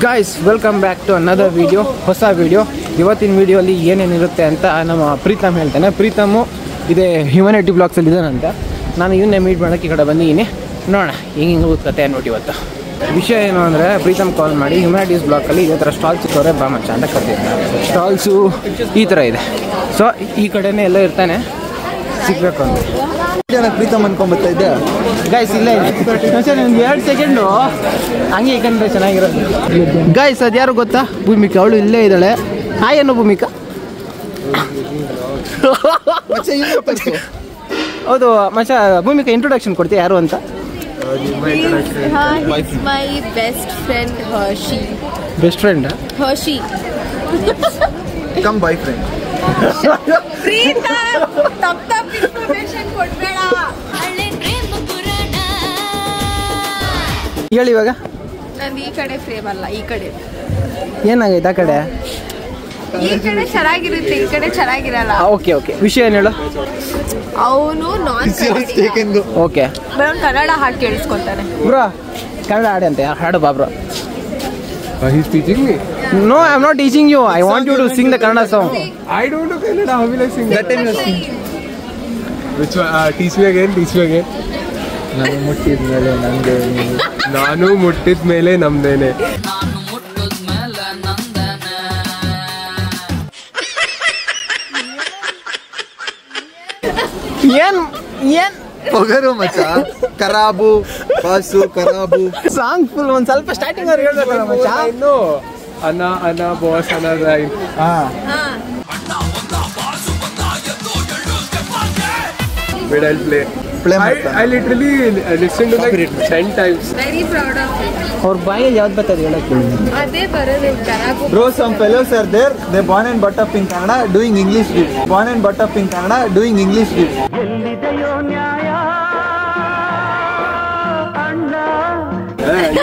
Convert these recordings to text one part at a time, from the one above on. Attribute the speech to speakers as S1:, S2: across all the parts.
S1: Guys welcome back to another video, ಹೊಸ video. ಇವತ್ತಿನ ವಿಡಿಯೋಲಿ ಏನೇನಿರುತ್ತೆ ಅಂತ ನಮ್ಮ ಪ್ರೀತಮ್ ಹೇಳ್ತಾನೆ. ಪ್ರೀತಮು ಇದೇ ಹ್ಯುಮ್ಯಾನಿಟಿ ಬ್ಲಾಗ್ಸಲ್ಲಿ ಇದ್ದಾನಂತ. ನಾನು ಇವನ್ನೇ ಮೀಟ್ ಮಾಡೋಕ್ಕೆ ಈ ಕಡೆ ಬಂದಿದ್ದೀನಿ. ನೋಡೋಣ ಹೆಂಗೆ ಕತೆ ನೋಡಿ. ಇವತ್ತು ವಿಷಯ ಏನು ಅಂದರೆ, ಪ್ರೀತಮ್ ಕಾಲ್ ಮಾಡಿ ಹ್ಯುಮ್ಯಾನಿಟೀಸ್ ಬ್ಲಾಕಲ್ಲಿ ಇದೇ ಥರ ಸ್ಟಾಲ್ಸ್ ಇತ್ತವ್ರೆ ಬಾ ಮಚ್ಚ ಅಂತ ಕರ್ತಿರ್ತಾರೆ. ಸ್ಟಾಲ್ಸು ಈ ಥರ ಇದೆ. ಸೊ ಈ ಕಡೆನೇ ಎಲ್ಲ ಇರ್ತಾನೆ, ಸಿಗಬೇಕು ಅಂತ
S2: ಪ್ರೀತಮ್ ಅನ್ಕೊಂಬತ್ತಾ ಇದ್ದೆ.
S1: ಗಾಯ್ಸ್ ಇಲ್ಲೇ ಇದೆ ಸರ್, ನಿಮ್ಗೆ 2 ಸೆಕೆಂಡು ಹಂಗೆ ಯಾಕಂದರೆ ಚೆನ್ನಾಗಿರೋದು. ಗಾಯ್ಸ್ ಅದು ಯಾರು ಗೊತ್ತಾ? ಭೂಮಿಕಾ. ಅವಳು ಇಲ್ಲೇ ಇದ್ದಾಳೆ. ಹಾಯ್ ಅನ್ನೋ ಭೂಮಿಕಾ. ಹೌದು ಮಚ್ಚ, ಭೂಮಿಕಾ ಇಂಟ್ರೊಡಕ್ಷನ್ ಕೊಡ್ತೀಯ ಯಾರು ಅಂತ?
S3: My best friend Harshi.
S1: Best friend
S3: Harshi
S2: come boyfriend.
S1: ಹೇಳಿ ಇವಾಗ.
S3: ನಂದು ಈ ಕಡೆ ಫ್ರೇಮ್ ಅಲ್ಲ, ಈ ಕಡೆ.
S1: ಏನಾಗೈತೆ ಆ ಕಡೆ?
S3: ಈ ಕಡೆ ಚೆನ್ನಾಗಿರುತ್ತೆ, ಈ ಕಡೆ ಚೆನ್ನಾಗಿರಲ್ಲ.
S1: ಓಕೆ ಓಕೆ, ವಿಷಯ ಏನು ಹೇಳು?
S3: ಅವನು ನಾನ್
S1: ಓಕೆ,
S3: ಕನ್ನಡ ಹಾಡು ಕೇಳಿಸ್ಕೊತಾನೆ.
S1: ಬ್ರೋ ಕನ್ನಡ ಹಾಡಿ ಅಂತ ಹಾಡು ಬಾ bro.
S4: He's teaching me.
S1: No, I am not teaching you. I want you to sing the Kannada song.
S4: I don't know Kannada. How will I sing?
S2: That time you sing.
S4: Which one? Teach me again. Teach me again.
S2: ನಾನು ಮುಟ್ಟಿದ ಮೇಲೆ ನಂದೇ.
S4: ನಾನು ಮುಟ್ಟಿದ ಮೇಲೆ ನಮ್ದೇನೆ.
S1: ಏನ್
S2: ಹೊಗರು ಮಚ್ಚ. ಖರಾಬು boss ಖರಾಬು
S1: song full ಒಂದ್ ಸ್ವಲ್ಪ ಸ್ಟಾರ್ಟಿಂಗ್ ಅವ್ರು ಹೇಳ್ಬೇಕಲ್ಲ ಮಚ್ಚ.
S4: ಇನ್ನು ಅನ ಬಾಸ್ ಅನ right. But I'll play. I literally listened to like 10 times.
S3: Very proud of you.
S1: ಅವ್ರ ಬಾಯಲ್ಲಿ ಯಾವ್ದು ಬರ್ತದೆ ಹೇಳಕ್ಕೆ?
S3: ಅದೇ ಬರೋದು ಖರಾಬು.
S2: Bro, some fellows are there. They born and brought up in Kannada, doing English bits. Born and brought up in Kannada, doing English bits.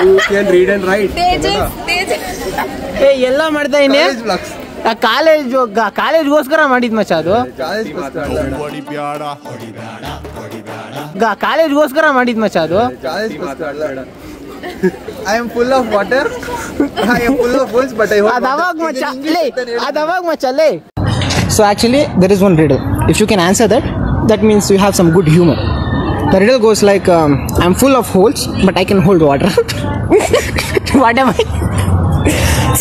S4: You can read and write.
S3: Tejas
S1: ಏ ಎಲ್ಲ ಮಾಡ್ತಾ ಇನ್ನೇ
S2: College vlogs.
S1: ಕಾಲೇಜ್ಗೋಸ್ಕರ ಮಾಡಿದ್ ಮಚ್ಚ ಅದು.
S2: College
S1: ಕಾಲೇಜ್ಗೋಸ್ಕರ ಮಾಡಿದ್ ಮಚ್ಚ ಅದು.
S2: I am full of water. I am full of words, but I hope
S1: ಅದಾವಾಗ ಮಚ್ಚ ಅಲ್ಲೇ. So actually there is one riddle. If you can answer that, that means you have some good humor. The riddle goes like, I'm full of holes but I can hold water. What am I?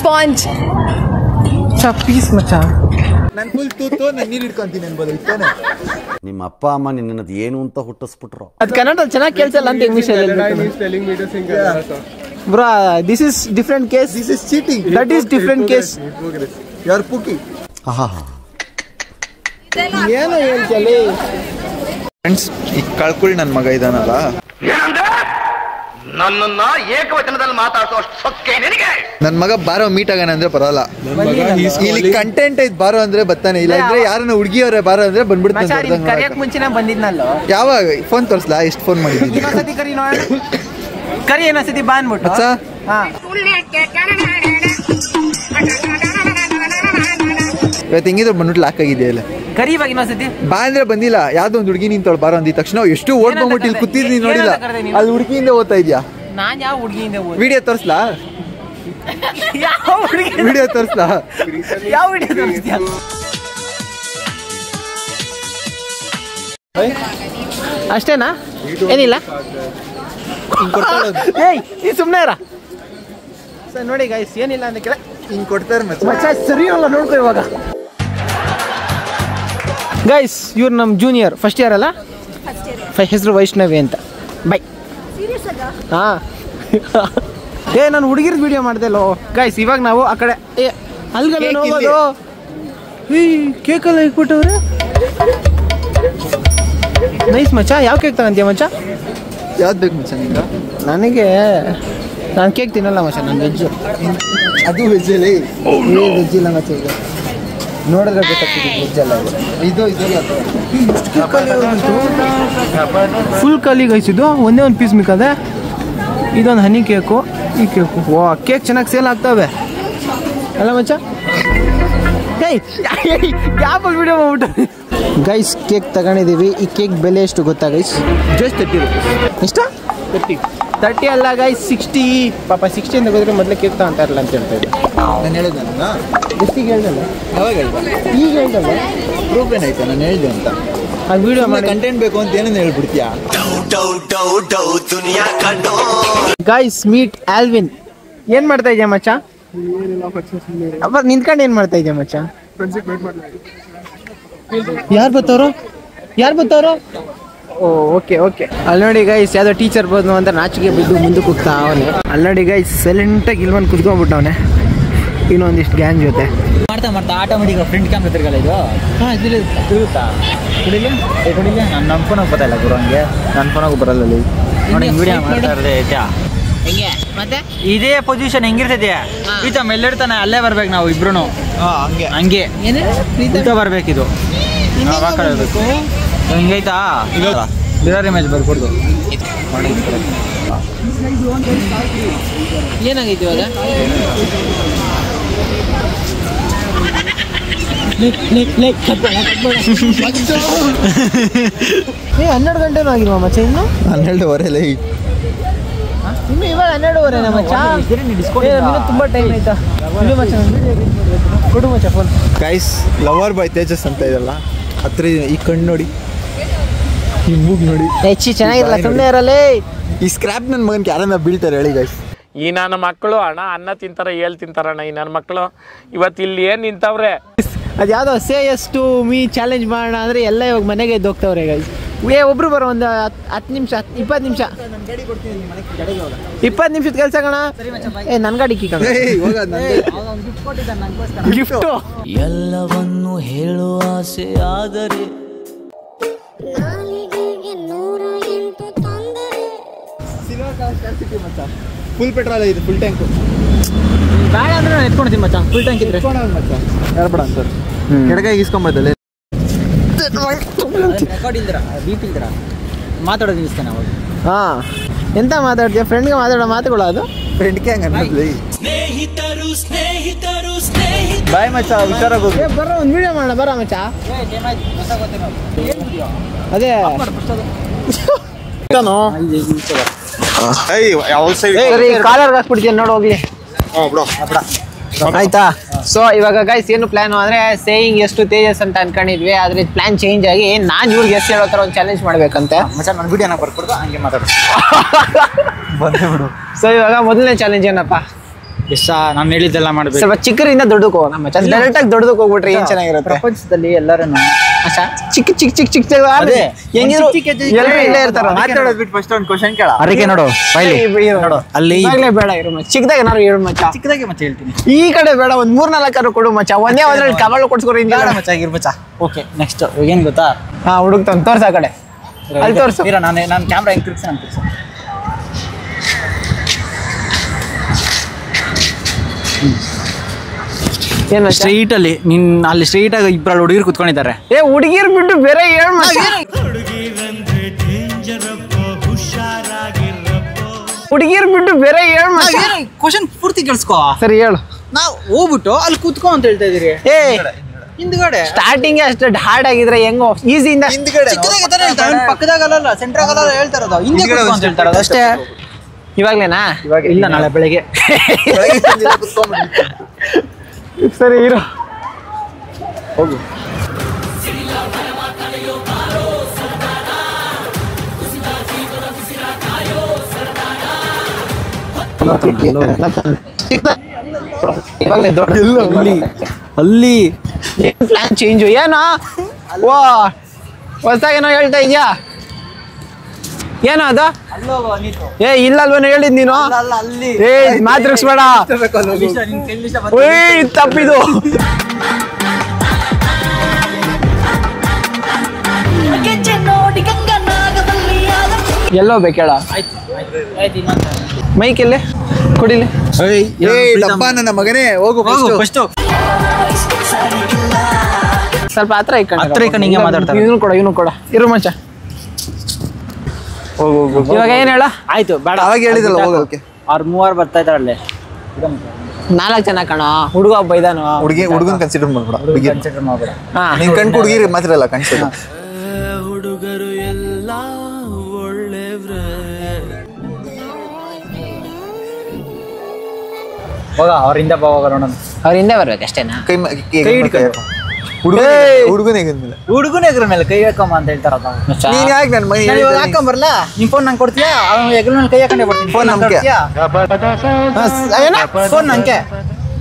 S3: Sponge.
S1: Peace ಮಚ್ಚ.
S2: ನಾನು full ತೂತು ನಾನು ನೀರು ಇಟ್ಕೊಂತೀನಿ ಅನ್ಬೋದು. ಇತ್ತಾನೆ
S5: ನಿಮ್ಮ ಅಪ್ಪ ಅಮ್ಮ ನಿನ್ನದು ಏನು ಅಂತ ಹುಟ್ಟಿಸ್ಬಿಟ್ರು.
S1: ಅದು ಕನ್ನಡ ಚೆನ್ನಾಗಿ ಕೇಳಿಸಲ್ಲ ಅಂತ ಇಂಗ್ಲಿಷ್ ಅಲ್ಲಿ.
S4: He's telling me to sing Kannada song.
S1: Bro, this is different case.
S2: This is cheating.
S1: That is different case.
S2: You are pookie.
S1: ಏನು ಹೇಳ್ತಲ್ಲಿ?
S2: ಫ್ರೆಂಡ್ಸ್, ಈ ಕಳ್ಕೊಳ್ಳಿ ನನ್ನ ಮಗ ಇದಾನಲ್ಲ,
S6: ನನ್ನನ್ನ ಏಕವಚನದಲ್ಲಿ ಮಾತಾಡಿಸೋಷ್ಟು ಸೊಕ್ಕೆ ನಿನಗೆ.
S2: ನನ್ನ ಮಗ ಬಾರೋ ಮೀಟ್ ಆಗೋಣ ಅಂದ್ರೆ ಬರೋಲ್ಲ. ಇಲ್ಲಿ ಕಂಟೆಂಟ್ ಐತ್ ಬಾರೋ ಅಂದ್ರೆ ಬರ್ತಾನೆ. ಇಲ್ಲ ಅಂದ್ರೆ ಯಾರನ್ನ ಹುಡುಗಿಯವರೇ ಬಾರೋ ಅಂದ್ರೆ ಬಂದ್ಬಿಡ್ತಾನೆ.
S1: ಕರಿಯಕ್ ಮುಂಚೆನೆ ಬಂದಿದ್ನಲ್ಲೋ.
S2: ಯಾವಾಗ ಫೋನ್ ತೋರಿಸ್ಲಾ? ಎಷ್ಟು ಫೋನ್ ಮಾಡಿದ್ದೀನಿ.
S1: ಇನ್ನೊಂದ್ಸತಿ ಕರಿ ನೋಡೋಣ. ಕರಿ ಇನ್ನೊಂದ್ಸತಿ ಬಾ ಅನ್ಬಿಟ್ಟು. ಹಾ,
S2: ಇವತ್ತು ಹೆಂಗಿದ್ರು ಬಂದ್ಬಿಟ್ಟು ಲಾಕ್ ಆಗಿದೆಯಲ್ಲ.
S1: ಕರಿ ಇವಾಗ ಇನ್ನೊಂದ್ಸತಿ
S2: ಬಾ ಅಂದ್ರೆ ಬಂದಿಲ್ಲ. ಯಾವ್ದೋ ಒಂದು ಹುಡುಗಿ ನಿಂತವಳು ಬಾರೋ ಅಂದಿದ ತಕ್ಷಣ ಎಷ್ಟು ಓಡ್ಕೊಂಡ್ಬಿಟ್ಟು ಇಲ್ಲಿ ಕೂತಿದ್ ನೋಡಿಲ್ಲ. ಅಲ್ಲಿ ಹುಡುಗಿಯಿಂದ ಓದ್ತಾ ಇದ್ಯಾ?
S1: ನಾನ್ ಯಾವ ಹುಡುಗಿಯಿಂದ
S2: ವಿಡಿಯೋ ತೋರಿಸ್ಲಾ?
S1: ಯಾವ ಹುಡುಗಿ
S2: ವಿಡಿಯೋ ತೋರಿಸ್ಲಾ?
S1: ಯಾವ ವಿಡಿಯೋ ತೋರಿಸ್ತೀಯ? ಅಷ್ಟೇನಾ? ಏನಿಲ್ಲ. ಏಯ್ ಈ ಸುಮ್ಮನೆ ಇರ ಸರ್. ನೋಡಿ ಗೈಸ್, ಏನಿಲ್ಲ ಅಂತ ಕೇಳ
S2: ಹಿಂಗ್ ಕೊಡ್ತಾರೆ
S1: ಮಚ್ಚ. ಸರಿ ಅಲ್ಲ, ನೋಡ್ಕೊ ಇವಾಗ. ಗೈಸ್, ಇವ್ರು ನಮ್ಮ ಜೂನಿಯರ್, ಫಸ್ಟ್ ಇಯರ್ ಅಲ್ಲ. ಹೆಸರು ವೈಷ್ಣವಿ ಅಂತ. ಬೈ. ಹಾ ಏ ನಾನು ಹುಡುಗಿರ್ದು ವಿಡಿಯೋ ಮಾಡ್ದೆಲ್ಲೋ. ಗೈಸ್ ಇವಾಗ ನಾವು ಆ ಕಡೆ ಅಲ್ಗಡೆ ಹೋಗೋದು. ಈ ಕೇಕಲ್ಲ ಇಟ್ಬಿಟ್ಟವ್ರೆ. ನೈಸ್ ಮಚ್ಚ. ಯಾವ ಕೇಕ್ ತಗೊಂತೀಯ ಮಚ್ಚ?
S2: ಯಾವ್ದು ಬೇಕು ಮಚ್ಚ ನಿಂಗ?
S1: ನನಗೆ ನಾನು ಕೇಕ್ ತಿನ್ನಲ್ಲ ಮಚ್ಚ, ನಾನು ವೆಜ್ಜು.
S2: ಅದು ವೆಜ್ಜಲ್ಲಿ
S1: ವೆಜ್ ಇಲ್ಲ ಮಚ್ಚ. ಈಗ ನೋಡಿದ್ರೆ ಗೊತ್ತಾಗ್ತಿದೆ ವೆಜ್ ಅಲ್ಲ ಇದು. ಫುಲ್ ಖಾಲಿ ಗೈಸಿದ್ದು. ಒಂದೇ ಒಂದು ಪೀಸ್ ಮಿಕ್ಕದೆ. ಇದೊಂದು ಹನಿ ಕೇಕು, ಈ ಕೇಕು. ವಾ, ಕೇಕ್ ಚೆನ್ನಾಗಿ ಸೇಲ್ ಆಗ್ತವೆ ಅಲ್ಲ ಮಚ್ಚ? ಯಾವ ವಿಡಿಯೋ ಮಾಡ್ಬಿಟ್ಟು ಗೈಸ್ ಕೇಕ್ ತಗೊಂಡಿದ್ದೀವಿ. ಈ ಕೇಕ್ ಬೆಲೆ ಎಷ್ಟು ಗೊತ್ತಾ ಗೈಸ್?
S2: Just 30 rupees.
S1: ಎಷ್ಟು?
S2: 30.
S1: 30 ಅಲ್ಲ ಗೈಸ್ 60 ಪಾಪ 60 ಅಂತ ಹೋದ್ರೆ ಮೊದಲೇ ಕೇಕ್ ತಗೊಂತ ಇರಲ್ಲ ಅಂತ ಹೇಳ್ತಾ ಇದ್ದೆ.
S2: ನಾನು ಹೇಳಿದ್ದೆ
S1: ಎಷ್ಟಿಗೆ ಹೇಳ್ದಲ್ಲ
S2: ಯಾವಾಗ ಹೇಳ್ದೆ
S1: ಈಗ ಹೇಳ್ದಲ್ಲ
S2: ಪ್ರೂಫ್ ಏನಾಯ್ತಾ ನಾನು ಹೇಳಿದೆ ಅಂತ
S1: ಅದು ವಿಡಿಯೋ ಮಾಡಿ
S2: ಕಂಟೆಂಟ್ ಬೇಕು ಅಂತ ಏನೇನು ಹೇಳ್ಬಿಡ್ತೀಯಾ
S1: ಗೈಸ್ ಮೀಟ್ ಆಲ್ವಿನ್. ಏನ್ ಮಾಡ್ತಾ ಇದೆಯಾ ಮಚ್ಚ? ಅಪ್ಪ ನಿಂತ್ಕೊಂಡು ಏನ್ ಮಾಡ್ತಾ ಇದೆಯಾ ಮಚ್ಚ? ಯಾರು ಬರ್ತಾರೋ? ಓ ಓಕೆ ಅಲ್ಲಿ ನೋಡಿ ಗೈಸ್ ಯಾವ್ದೋ ಟೀಚರ್ ಬಂದು ಅಂತ ನಾಚಿಕೆ ಬಿದ್ದು ಮುಂದಕ್ಕೆ ಹೋಗ್ತಾ ಅವನೇ. ಅಲ್ಲಿ ನೋಡಿ ಗೈಸ್ ಸೈಲೆಂಟಾಗಿ ಇಲ್ಲಿ ಬಂದು ಕುತ್ಕೊಂಡ್ಬಿಟ್ಟವನೆ ಇನ್ನೊಂದಿಷ್ಟು ಗ್ಯಾಂಗ್ ಜೊತೆ
S7: ಮಾಡ್ತಾ ಆಟೋಮೆಟಿಕ್ ಫ್ರಂಟ್ ಕ್ಯಾಮ್ರಾ ತಿರ್ಗಲ್ಲ ಇದು.
S1: ಹಾಂ
S7: ತಿರುಗುತ್ತಾ ಕುಡಿಲಿ ನನ್ನ ಫೋನಾಗ ಬರಲ್ಲ ಗುರು ಹಂಗೆ. ನನ್ನ ಫೋನಾಗೂ ಬರಲ್ಲ ಅಲ್ಲಿ ನೋಡಿ ವಿಡಿಯೋ ಮಾಡ್ತಾ ಇರೋದೇ ಐತಾ
S1: ಹೆಂಗೆ ಮತ್ತೆ
S7: ಇದೇ ಪೊಸಿಷನ್ ಹೆಂಗಿರ್ತೈತೆ ಈತ ಮೆಲ್ಲಿಡ್ತಾನೆ ಅಲ್ಲೇ ಬರ್ಬೇಕು ನಾವು ಇಬ್ರು ಹಂಗೆ ಉಲ್ಟಾ ಬರ್ಬೇಕಿದು ಹಾಕಬೇಕು ಹಿಂಗೈತಾ ಬಿರಾರ್ ಇಮೇಜ್ ಬರ್ಕೊಡ್ದು
S1: ಏನಾಗೈತಿ ಇವಾಗ? 12 ಗಂಟೆನೂ ಆಗಿಲ್ವಾ ಮಚ್ಚ? ಇನ್ನು
S2: 12:15
S1: ಇನ್ನು ಇವಾಗ 12:15 ಮಚ್ಚ. ತುಂಬಾ ಟೈಮ್ ಆಯ್ತಾ? ಇದು ಮಚ್ಚ ಕೊಡು ಮಚ್ಚ phone.
S2: Guys lover boy Tejas ಅಂತ ಇದೆಲ್ಲ ಹತ್ರ ಈ ಕಣ್ಣು ನೋಡಿ, ಈ ಮೂಗ್ ನೋಡಿ,
S1: ಹೆಚ್ಚಿ ಚೆನ್ನಾಗಿರಲ್ಲ ಸುಮ್ಮನೆ ಇರಲ್ಲೇ.
S2: ಈ ಸ್ಕ್ರಾಪ್ ನನ್ನ ಮಗನ್ಗೆ ಯಾರನ್ನ ಬೀಳ್ತಾರೆ ಹೇಳಿ ಗೈಸ್.
S8: ಈ ನನ್ನ ಮಕ್ಕಳು ಅನ್ನ ತಿಂತಾರ ತಿಂತಾರಣ್ಣ. ಈ ನನ್ನ ಮಕ್ಕಳು ಇವತ್ತು ಇಲ್ಲಿ ಏನು ನಿಂತವ್ರೆ.
S1: ಅದು ಯಾವುದೋ say yes to me challenge ಮಾಡೋಣ ಅಂದರೆ ಎಲ್ಲ ಇವಾಗ ಮನೆಗೆ ಎದ್ದು ಹೋಗ್ತಾವ್ರೆ ಗೈಸ್. ಒಬ್ರು ಬರೋ ಒಂದು 10 ನಿಮಿಷ 20 ನಿಮಿಷ 20 ನಿಮಿಷದ ಕೆಲಸ ಕಣ. ನನ್ನ ಗಾಡಿ ಕಣ ಗಿಫ್ಟು.
S7: ಎಲ್ಲವನ್ನು ಹೇಳುವ ಆಸೆ ಆದರೆ
S2: ಫುಲ್ ಪೆಟ್ರೋಲ್ ಇದೆ, ಫುಲ್ ಟ್ಯಾಂಕ್
S7: ಬೇಡ ಅಂದ್ರೆ ನಾನು ಎತ್ಕೊಳ್ತೀನಿ ಮಚ್ಚ. ಫುಲ್ ಟ್ಯಾಂಕ್ ಇದ್ರೆ
S2: ಯಾರ್ಬೇಡ ಅಂತಾರೆ ಕೆಳಗೆ ಇಸ್ಕೊಂಬರ್ತಲ್ಲ.
S7: ರೆಕಾರ್ಡ್ ಇಲ್ದಿರ ಬೀಪ್ ಇಲ್ದಿರ ಮಾತಾಡೋದು ನಿಲ್ಲಿಸ್ತಾನೆ ಅವಾಗ.
S1: ಹಾಂ ಎಂತ ಮಾತಾಡ್ತೀಯ? ಫ್ರೆಂಡ್ಗೆ ಮಾತಾಡೋ ಮಾತುಗಳು ಅದು.
S2: ಫ್ರೆಂಡ್ಗೆ ಹಂಗೆ ಅನ್ನೋದು. ಬಾಯ್ ಮಚ್ಚ, ಹುಷಾರಾಗಿ ಹೋಗಿ.
S1: ಬರೋ ಒಂದು ವಿಡಿಯೋ ಮಾಡೋಣ ಬರೋ ಮಚ್ಚ. ಅದೇ ಸರಿ ಕಾಲರ್ಗೆ ಹಾಕ್ಬಿಡ್ತೀನಿ ನೋಡು ಹೋಗ್ಲಿ. ಆಯ್ತಾ? ಸೊ ಇವಾಗ ಗೈಸ್ ಏನು ಪ್ಲಾನ್ ಅಂದ್ರೆ ಸೇಯಿಂಗ್ ಎಷ್ಟು ತೇಜಸ್ ಅಂತ ಅನ್ಕೊಂಡಿದ್ವಿ, ಆದ್ರೆ ಪ್ಲಾನ್ ಚೇಂಜ್ ಆಗಿ ನಾನ್ ಇವ್ರಿಗೆ ಎಷ್ಟು ಹೇಳೋ ತರ ಒಂದು ಚಾಲೆಂಜ್ ಮಾಡ್ಬೇಕಂತೆ.
S7: ಮಚ್ಚ ನನ್ನ ವಿಡಿಯೋನ ಬರ್ಕೊಡ್ದು ಹಂಗೆ ಮಾತಾಡೋದು.
S1: ಸೊ ಇವಾಗ ಮೊದಲನೇ ಚಾಲೆಂಜ್ ಏನಪ್ಪ?
S7: ಎಷ್ಟ ನಾನು ಹೇಳಿದ್ದೆಲ್ಲ ಮಾಡ್ಬೇಕು.
S1: ಸ್ವಲ್ಪ ಚಿಕ್ಕರಿಂದ ದೊಡ್ಡಕ್ಕೆ ಹೋಗೋಣ ಮಚ್ಚ. ಡೈರೆಕ್ಟ್ ಆಗಿ ದೊಡ್ಡದಕ್ಕೆ ಹೋಗ್ಬಿಟ್ರೆ ಏನ್ ಚೆನ್ನಾಗಿರುತ್ತೆ?
S7: ಪ್ರಪಂಚದಲ್ಲಿ ಎಲ್ಲರೂ
S1: ಚಿಕ್ಕ
S7: ಅದೇ
S1: ಹೆಂಗಿದ್ರು ಎಲ್ಲರೂ ಇಲ್ಲೇ ಇರ್ತಾರ.
S2: ಮಾತಾಡೋದು ಬಿಟ್ಟು ಫಸ್ಟ್ ಒಂದು ಕ್ವಶನ್ ಕೇಳ.
S7: ಅರಿಕೆ ನೋಡು ನೋಡು ಅಲ್ಲಿ
S1: ಬೇಡ ಇರು ಮಚ್ಚ. ಚಿಕ್ಕದಾಗ ಏನಾರು ಹೇಳು ಮಚ್ಚ.
S7: ಚಿಕ್ಕದಾಗೆ ಮಚ್ಚ ಹೇಳ್ತೀನಿ.
S1: ಈ ಕಡೆ ಬೇಡ, ಒಂದ್ 3-4 ಕೊಡು ಮಚ್ಚ. ಒಂದೇ ಒಂದ್ರಲ್ಲಿ ಕಬಾಳು ಕೊಡ್ಸ್ಕೊರಿ.
S7: ಮಚ್ಚ ಆಗಿರ್ಬಚ್ಚ. ಓಕೆ ನೆಕ್ಸ್ಟ್ ಏನ್ ಗೊತ್ತಾ?
S1: ಹಾ ಹುಡುಕ್ತಾವ್ ತೋರ್ಸ ಆ ಕಡೆ. ಅಲ್ಲಿ ತೋರ್ಸು.
S7: ನಾನು ಕ್ಯಾಮ್ರಾ ಹೆಂಗ್ ತಿರ್ಗ್ಸಿ ನಾನು ತಿರ್ಗ್ಸಿ.
S1: ಏನು
S7: ಸ್ಟ್ರೈಟ್ ಅಲ್ಲಿ ನೀನ್ ಅಲ್ಲಿ ಸ್ಟ್ರೈಟ್ ಆಗಿ ಇಬ್ಬರಲ್ಲಿ ಹುಡುಗಿರು ಕುತ್ಕೊಂಡಿದ್ದಾರೆ.
S1: ಹುಡುಗಿರ್ ಬಿಟ್ಟು ಬೇರೆ ಹೇಳ್ ಹುಡುಗಿರ್ ಬಿಟ್ಟು ಬೇರೆ ಹೇಳ್
S7: ಕ್ವಶನ್ ಪೂರ್ತಿ ಕೇಳಿಸ್ಕೋ.
S1: ಸರಿ ಹೇಳು.
S7: ನಾವು ಹೋಗ್ಬಿಟ್ಟು ಅಲ್ಲಿ ಕುತ್ಕೋ ಅಂತ ಹೇಳ್ತಾ ಇದೀರಿ. ಹಿಂದ್ಗಡೆ
S1: ಸ್ಟಾರ್ಟಿಂಗ್ ಅಷ್ಟು ಹಾರ್ಡ್ ಆಗಿದ್ರೆ ಹೆಂಗೋ ಈಸಿಯಿಂದ
S7: ಪಕ್ಕದಾಗಲ್ಲ ಸೆಂಟ್ರಾಗಲ್ಲ ಹೇಳ್ತಾ ಇರೋದು. ಹಿಂದೆ ಕುತ್ಕೋ ಅಂತ ಹೇಳ್ತಾ ಇರೋದು ಅಷ್ಟೇ.
S1: ಇವಾಗ್ಲೇನಾ?
S7: ಇಲ್ಲ ನಾಳೆ ಬೆಳಿಗ್ಗೆ.
S1: ಸರಿ ಇರು ಹೋಗು.
S7: ಅಲ್ಲಿ
S1: ಪ್ಲಾನ್ ಚೇಂಜ್ ಏನೋ ವಾ ಹೊಸದಾಗೇನೋ ಹೇಳ್ತಾ ಇದ್ಯಾ? ಏನೋ ಅದು? ಇಲ್ಲಲ್ವೇನೋ ಹೇಳಿದ್ ನೀನು. ಮಾತಾಡ್ಸ್ಬೇಡ. ತಪ್ಪಿದು. ಎಲ್ಲೋ ಬೇಕೇಳ ಮೈಕ್ ಎಲ್ಲೇ ಕೊಡಿಲಿ.
S2: ನನ್ನ ಮಗನೇ ಹೋಗು ಫಸ್ಟ್.
S1: ಸ್ವಲ್ಪ ಹತ್ರ
S7: ಇಕ್ಕ ಹಿಂಗೆ ಮಾತಾಡ್ತಾರೆ.
S1: ಇವನು ಕೊಡ ಇರು ಮಚ್ಚ. ಇವಾಗ ಏನ್ ಹೇಳ?
S7: ಆಯ್ತು ಬೇಡ
S2: ಅವಾಗ ಹೇಳಿದಲ್ಲ ಹೋಗೋಕೆ.
S7: ಅವ್ರು 3 ಬರ್ತಾ ಇದಾರಲ್ಲೇ.
S1: 4 ಜನ ಕಣ. ಹುಡುಗ ಒಬ್ಬ ಇದಾನು.
S2: ಹುಡುಗನ್ ಕನ್ಸಿಡರ್ ಮಾಡ್ಬೇಡ.
S7: ಕನ್ಸಿಡರ್ ಮಾಡ್ಬೇಡ.
S2: ನೀನ್ ಕಣ್ ಹುಡುಗಿರಿ ಮಾತ್ರ ಅಲ್ಲ ಕನ್ಸಿಡರ್.
S7: ಹುಡುಗರು ಎಲ್ಲ ಒಳ್ಳೆವ್ರೆ ಹೋಗ ಅವ್ರಿಂದ ಹೋಗ ನೋಡೋಣ.
S1: ಅವ್ರ ಹಿಂದೆ ಬರ್ಬೇಕು ಅಷ್ಟೇನಾ?
S2: ಕೈ ಹಿಡ್ಕೊಂಡು ಹುಡುಗನೇ
S7: ಹುಡುಗನ ಎಗ್ರ ಮೇಲೆ ಕೈ ಹಾಕಮ್ಮ ಅಂತ ಹೇಳ್ತಾರ.
S2: ನೀನ್ ಯಾಕೆ ನನ್ನ ಮೈ
S7: ಹಾಕೊಂಬರ್ಲಾ? ನಿಮ್ ಫೋನ್ ನಂಗೆ ಕೊಡ್ತೀಯಾ? ಅವ್ನು ಎಗ್ರ ಮೇಲೆ ಕೈ ಹಾಕೊಂಡೇ ಬರ್ತೀನಿ.
S2: ಫೋನ್ ನಂಬಿಕೆ
S7: ಫೋನ್ ನಂಗೆ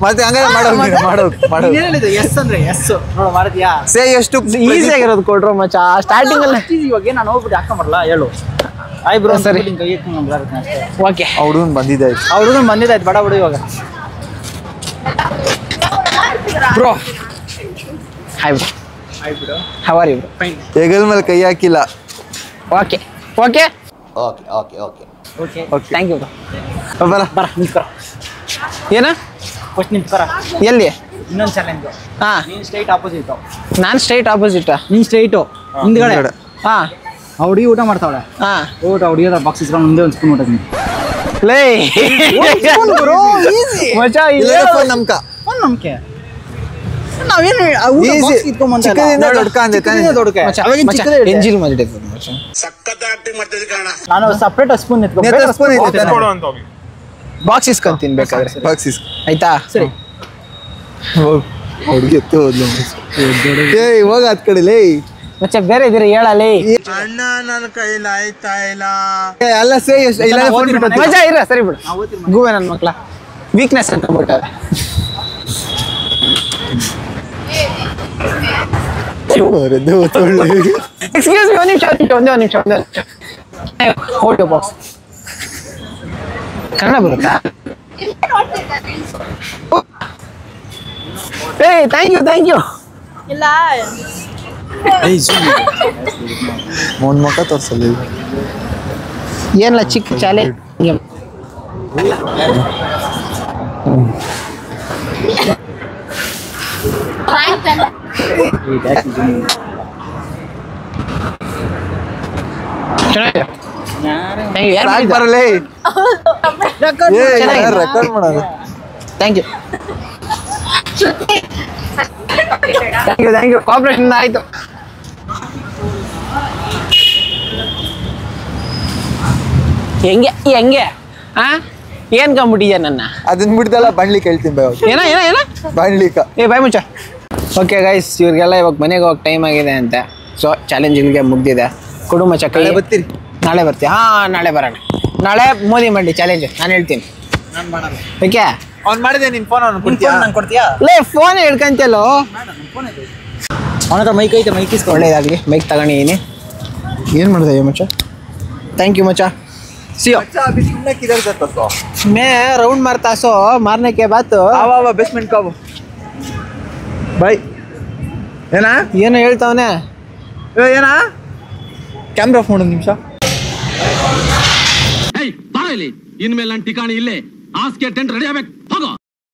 S2: ಮತ್ತೆ ಹಂಗಾರೆ ಮಾಡೋದು
S7: ಹೇಳಿದ್ದು ಎಸ್ ಅಂದ್ರೆ ಎಸ್ ನೋಡು ಮಾಡಿದ್ಯಾ?
S2: ಸೇ ಎಷ್ಟು
S1: ಈಸಿ ಆಗಿರೋದು ಕೊಡ್ರು ಮಚ್ಚ ಸ್ಟಾರ್ಟಿಂಗ್ ಅಲ್ಲ.
S7: ಇವಾಗ ನಾನು ಹೋಗ್ಬಿಟ್ಟು ಹಾಕೊಂಬರ್ಲಾ ಹೇಳು? ಆಯ್ ಬ್ರೋ ಸರಿ ಕೈ ಹಾಕೊಂಡು
S1: ಓಕೆ
S7: ಹುಡುಗನ್ ಬಂದಿದ್ದಾಯ್ತು ಬಡ ಬಿಡು ಇವಾಗ.
S1: Bro hi bro how are you?
S2: ಹೆಗಲ್ ಮೇಲೆ ಕೈ ಹಾಕಿಲ್ಲ.
S1: Okay okay
S5: okay okay okay
S7: okay
S1: thank you bro.
S7: ಬರ ನಿಂತ್ಕರ.
S1: ಏನ
S7: ಫಸ್ಟ್ ನಿಂತ್ಕರ.
S1: ಎಲ್ಲಿ?
S7: ಇನ್ನೊಂದು ಚಾಲೆಂಜ್.
S1: ಹಾ
S7: ನೀನ್ ಸ್ಟ್ರೈಟ್ ಆಪೋಸಿಟ್.
S1: ನಾನು ಸ್ಟ್ರೈಟ್ ಆಪೋಸಿಟ್.
S7: ನೀನ್ ಸ್ಟ್ರೈಟು ಹಿಂದ್ಗಡೆ.
S1: ಹಾ
S7: ಆ ಹುಡುಗಿ ಊಟ ಮಾಡ್ತಾವಳೆ.
S1: ಹಾ
S7: ಊಟ ಹುಡುಗಿಯದ ಬಾಕ್ಸ್ ಇಸ್ಕೊಂಡು ಮುಂದೆ ಒಂದು ಸ್ಪೂನ್ ಊಟ
S1: ಲೇ ಮಚ್ಚ
S2: ಫೋನ್ ನಮ್ಕ
S7: ಒಂದು ನಂಬಿಕೆ. ನಾವೇನು
S1: ಎಂಜಿಲ್ ಮಾಡಿದೆ
S7: ನಾನು ಸಪ್ರೇಟ್ ಸ್ಪೂನ್
S1: ಬಾಕ್ಸ್ ಇಸ್ಕೊಂತೀನಿ ಬೇಕಾದ್ರೆ. ಆಯ್ತಾ?
S7: ಸರಿ
S2: ಹುಡುಗಿ ಹೋಗ ಅದ್ ಕಡೆ ಲೇ
S1: ಮಚ್ಚ ಬೇರೆ ಇದ್ರೆ ಹೇಳಲಿ.
S2: ಅಣ್ಣ ನನ್ನ ಕೈಲಿ ಆಯ್ತಾ ಇಲ್ಲ ಅಲ್ಲ ಸೇ
S1: ಮಜಾ ಇರ ಸರಿ ಬಿಡು. ಗೂವೆ ನನ್ನ ಮಕ್ಳ ವೀಕ್ನೆಸ್ ಅಂತ ಬಿಟ್ಟಾರೆ. ಎಕ್ಸ್ಕ್ಯೂಸ್ ಮಿ ಒಂದೇ ನಿಮಿಷ ಹೋಲ್ಡ್ ಯು ಬಾಕ್ಸ್. ಕನ್ನಡ ಬರುತ್ತಾ? ಏ ಥ್ಯಾಂಕ್ ಯು
S3: ಇಲ್ಲ
S2: ಒಂದ್ ಮಕ್ಕ ತೋರ್ಸಲ್ಲ
S1: ಏನಿಲ್ಲ ಚಿಕ್ಕ ಚಾಲೆಂಜ್.
S2: ಬರಲೇ
S1: ರೆಕಾರ್ಡ್
S2: ಮಾಡೋದು.
S1: ಥ್ಯಾಂಕ್ ಯು ಕೋಆಪರೇಷನ್ ಆಯ್ತು. ಹೆಂಗೆ ಹಾ ಏನ್ ಕಂಬಿಟ್ಟಿದ್ಯಾ ನನ್ನ?
S2: ಅದನ್ನ ಬಿಡ್ದಲ್ಲ ಬಾಣ್ಲಿ ಕೇಳ್ತೀನಿ ಬಾಯ್.
S1: ಏನ
S2: ಬಾಣ್ಲಿಕ
S1: ಬಾಯ್ ಮುಚ್ಚ. ಓಕೆ ಗೈಸ್ ಇವ್ರಿಗೆಲ್ಲ ಇವಾಗ ಮನೆಗೆ ಹೋಗಿ ಟೈಮ್ ಆಗಿದೆ ಅಂತ. ಸೊ ಚಾಲೆಂಜ್ ಇಲ್ಲಿಗೆ ಮುಗ್ದಿದೆ. ಕೊಡು ಮಚ್ಚ ಕೈ.
S2: ಬರ್ತೀರಿ?
S1: ನಾಳೆ ಬರ್ತೀವಿ. ನಾಳೆ ಬರೋಣ. ನಾಳೆ ಮೋದಿ ಮಾಡಿ ಚಾಲೆಂಜ್ ನಾನು ಹೇಳ್ತೀನಿ. ಓಕೆ
S2: ಅವ್ನು ಮಾಡಿದೆ ನಿನ್ ಫೋನ್ ಅವ್ನು
S7: ಕೊಡ್ತೀಯಾ?
S1: ಲೇ ಫೋನ್ ಹಿಡ್ಕಂತಲ್ಲೋ.
S7: ಅವನ ಹತ್ರ ಮೈಕ್ ಐತೆ, ಮೈಕ್ ಇಸ್ಕೊ.
S1: ಒಳ್ಳೇದಾಗಲಿ. ಮೈಕ್ ತಗೊಂಡಿದ್ದೀನಿ. ಏನು ಮಾಡಿದೆ ಮಚ್ಚ? ಥ್ಯಾಂಕ್ ಯು ಮಚ್ಚ. ಸಿಯೋ मैं राउंड मारता सो मारने के बाद
S2: ಬೇಸ್ಮೆಂಟ್ ಕಾಬು ಬಾಯ್
S1: ಏನು ಹೇಳ್ತಾವನೆ
S2: ಏನ ಕ್ಯಾಮ್ರಾ ಫೋನ್ ಒಂದು ನಿಮಿಷ.
S6: ಇನ್ಮೇಲೆ ನನ್ನ ಠಿಕಾಣಿ ಇಲ್ಲೇ. ಹಾಸಿಗೆ ಟೆಂಟ್ ರೆಡಿ ಆಗ್ಬೇಕು. ಹೋಗೋ.